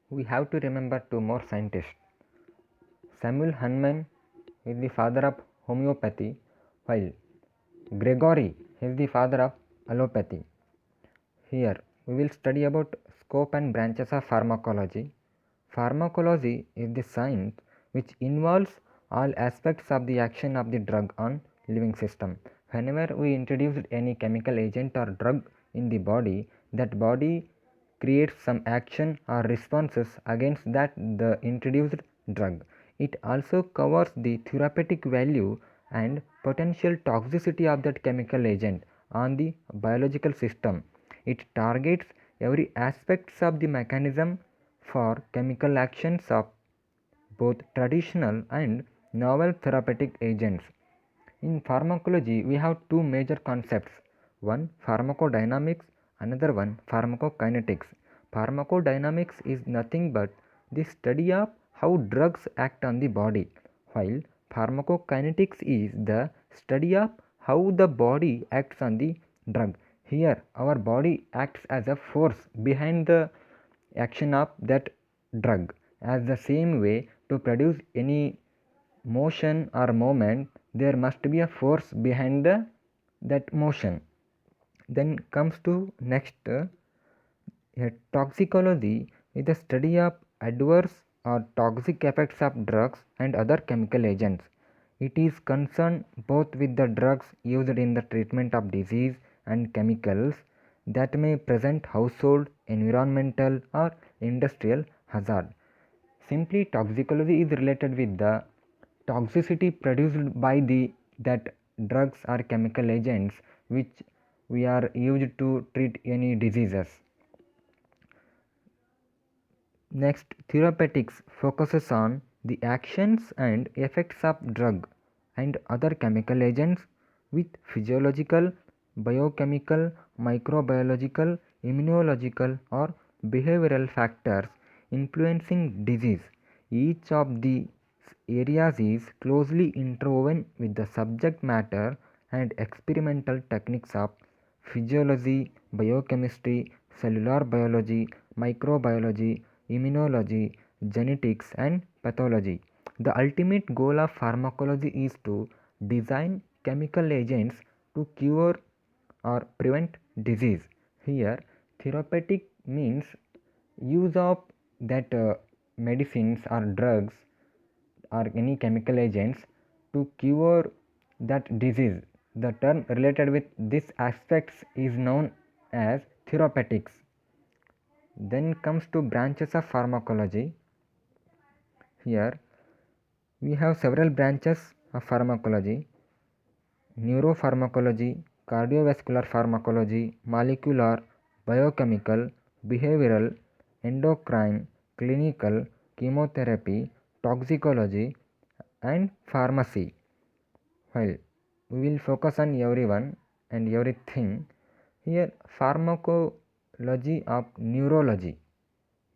we have to remember two more scientists. Samuel Hahnemann is the father of homeopathy, while Gregory is the father of allopathy. Here we will study about scope and branches of pharmacology. Pharmacology is the science which involves all aspects of the action of the drug on living system. Whenever we introduce any chemical agent or drug in the body, that body creates some action or responses against that the introduced drug. It also covers the therapeutic value and potential toxicity of that chemical agent on the biological system. It targets every aspects of the mechanism for chemical actions of both traditional and novel therapeutic agents. In pharmacology, we have two major concepts, one pharmacodynamics, another one pharmacokinetics. Pharmacodynamics is nothing but the study of how drugs act on the body, while pharmacokinetics is the study of how the body acts on the drug. Here, our body acts as a force behind the action of that drug. As the same way, to produce any motion or movement, there must be a force behind that motion. Then comes to next, toxicology is the study of adverse or toxic effects of drugs and other chemical agents. It is concerned both with the drugs used in the treatment of disease and chemicals that may present household, environmental or industrial hazard. Simply, toxicology is related with the toxicity produced by the that drugs or chemical agents which we are used to treat any diseases. Next, therapeutics focuses on the actions and effects of drug and other chemical agents with physiological, biochemical, microbiological, immunological or behavioral factors influencing disease. Each of these areas is closely interwoven with the subject matter and experimental techniques of physiology, biochemistry, cellular biology, microbiology, immunology, genetics, and pathology. The ultimate goal of pharmacology is to design chemical agents to cure or prevent disease. Here, therapeutic means use of that medicines or drugs or any chemical agents to cure that disease. The term related with these aspects is known as therapeutics. Then comes to branches of pharmacology. Here we have several branches of pharmacology: neuropharmacology, cardiovascular pharmacology, molecular, biochemical, behavioral, endocrine, clinical, chemotherapy, toxicology, and pharmacy. While we will focus on everyone and everything, here pharmacology of neurology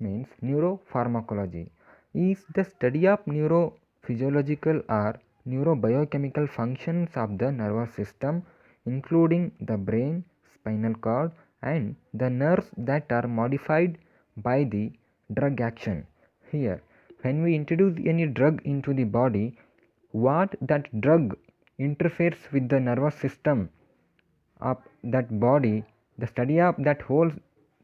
means neuropharmacology is the study of neurophysiological or neurobiochemical functions of the nervous system, including the brain, spinal cord, and the nerves that are modified by the drug action. Here, when we introduce any drug into the body, what that drug interferes with the nervous system of that body, the study of that whole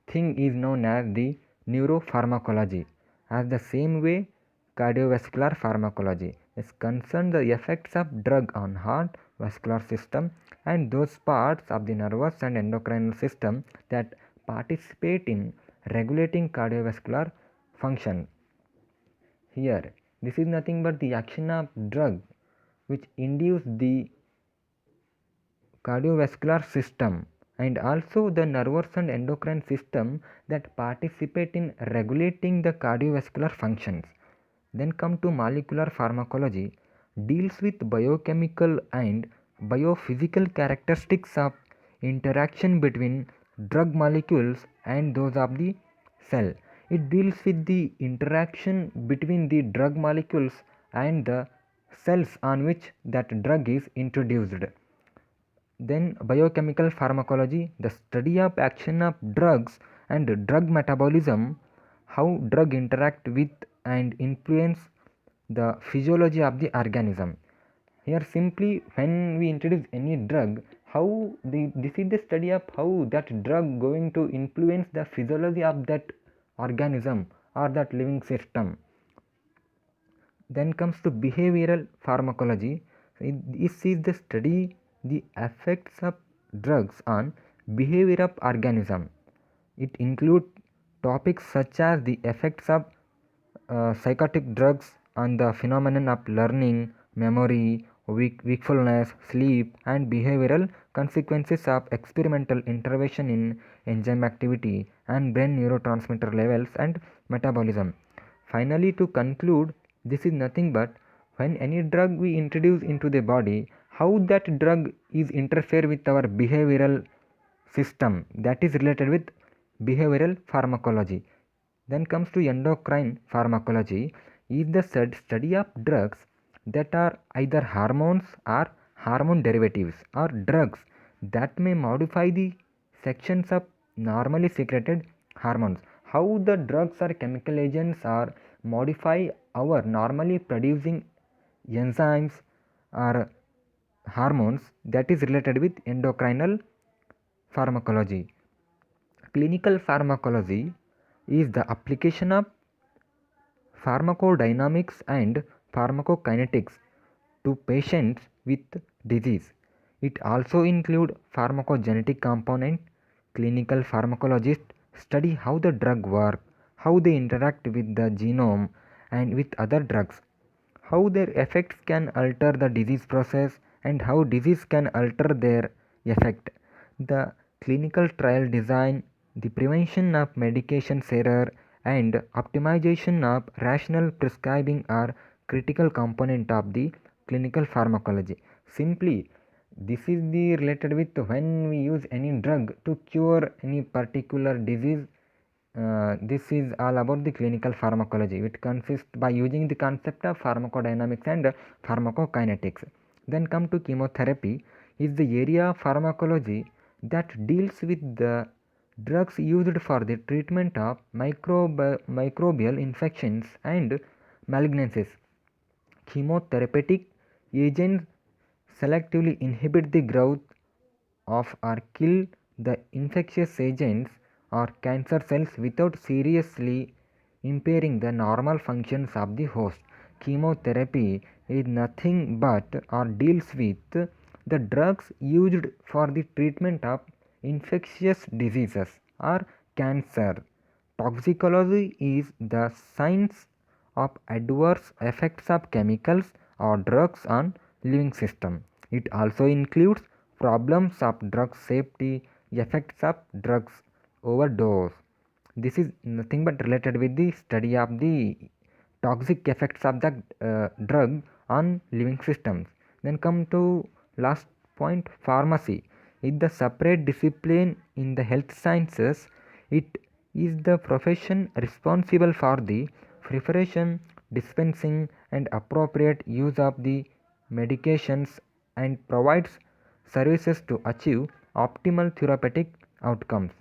thing is known as the neuropharmacology. As the same way, cardiovascular pharmacology is concerned the effects of drug on heart, vascular system, and those parts of the nervous and endocrine system that participate in regulating cardiovascular function. Here, this is nothing but the action of drug which induce the cardiovascular system and also the nervous and endocrine system that participate in regulating the cardiovascular functions. Then come to molecular pharmacology, deals with biochemical and biophysical characteristics of interaction between drug molecules and those of the cell. It deals with the interaction between the drug molecules and the cells on which that drug is introduced. Then biochemical pharmacology, the study of action of drugs and drug metabolism how drug interact with and influence the physiology of the organism. Here simply when we introduce any drug, this is the study of how that drug going to influence the physiology of that organism or that living system. Then comes to behavioral pharmacology. This is the study the effects of drugs on behavior of organism. It includes topics such as the effects of psychotic drugs on the phenomenon of learning, memory, wakefulness, sleep, and behavioral consequences of experimental intervention in enzyme activity and brain neurotransmitter levels and metabolism. Finally, to conclude, this is nothing but when any drug we introduce into the body, how that drug is interfere with our behavioral system, that is related with behavioral pharmacology. Then comes to endocrine pharmacology, is the study of drugs that are either hormones or hormone derivatives or drugs that may modify the sections of normally secreted hormones. How the drugs or chemical agents or modify our normally producing enzymes or hormones, that is related with endocrinal pharmacology. Clinical pharmacology is the application of pharmacodynamics and pharmacokinetics to patients with disease. It also includes pharmacogenetic component. Clinical pharmacologists study how the drug work, how they interact with the genome and with other drugs, how their effects can alter the disease process and how disease can alter their effect. The clinical trial design, the prevention of medication error and optimization of rational prescribing are critical component of the clinical pharmacology. Simply, this is the related with when we use any drug to cure any particular disease. This is all about the clinical pharmacology. It consists by using the concept of pharmacodynamics and pharmacokinetics. Then come to chemotherapy, is the area of pharmacology that deals with the drugs used for the treatment of microbial infections and malignancies. Chemotherapeutic agents selectively inhibit the growth of or kill the infectious agents or cancer cells without seriously impairing the normal functions of the host. Chemotherapy is nothing but or deals with the drugs used for the treatment of infectious diseases or cancer. Toxicology is the science of adverse effects of chemicals or drugs on living system. It also includes problems of drug safety, effects of drugs overdose. This is nothing but related with the study of the toxic effects of the drug on living systems. Then come to last point, pharmacy is the separate discipline in the health sciences. It is the profession responsible for the preparation, dispensing and appropriate use of the medications and provides services to achieve optimal therapeutic outcomes.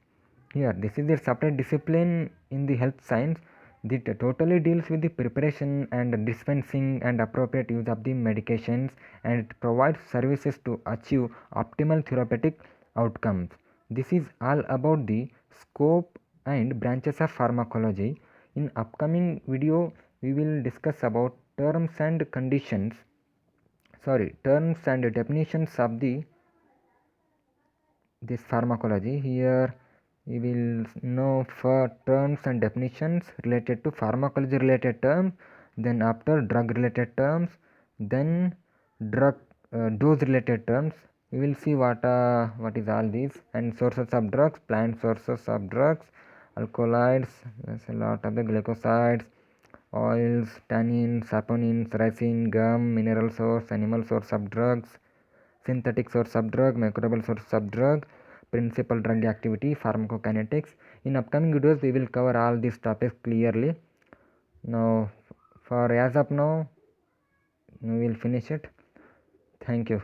Here, this is a separate discipline in the health science that totally deals with the preparation and dispensing and appropriate use of the medications, and it provides services to achieve optimal therapeutic outcomes. This is all about the scope and branches of pharmacology. In upcoming video, we will discuss about terms and definitions of this pharmacology. Here we will know for terms and definitions related to pharmacology related terms, then after drug related terms, then drug dose related terms. We will see what is all these, and sources of drugs, plant sources of drugs, alkaloids, there's a lot of the glycosides, oils, tannins, saponins, resin, gum, mineral source, animal source of drugs, synthetic source of drug, microbial source of drug, principal drug activity, pharmacokinetics. In upcoming videos, we will cover all these topics clearly. Now, for as of now, we will finish it. Thank you.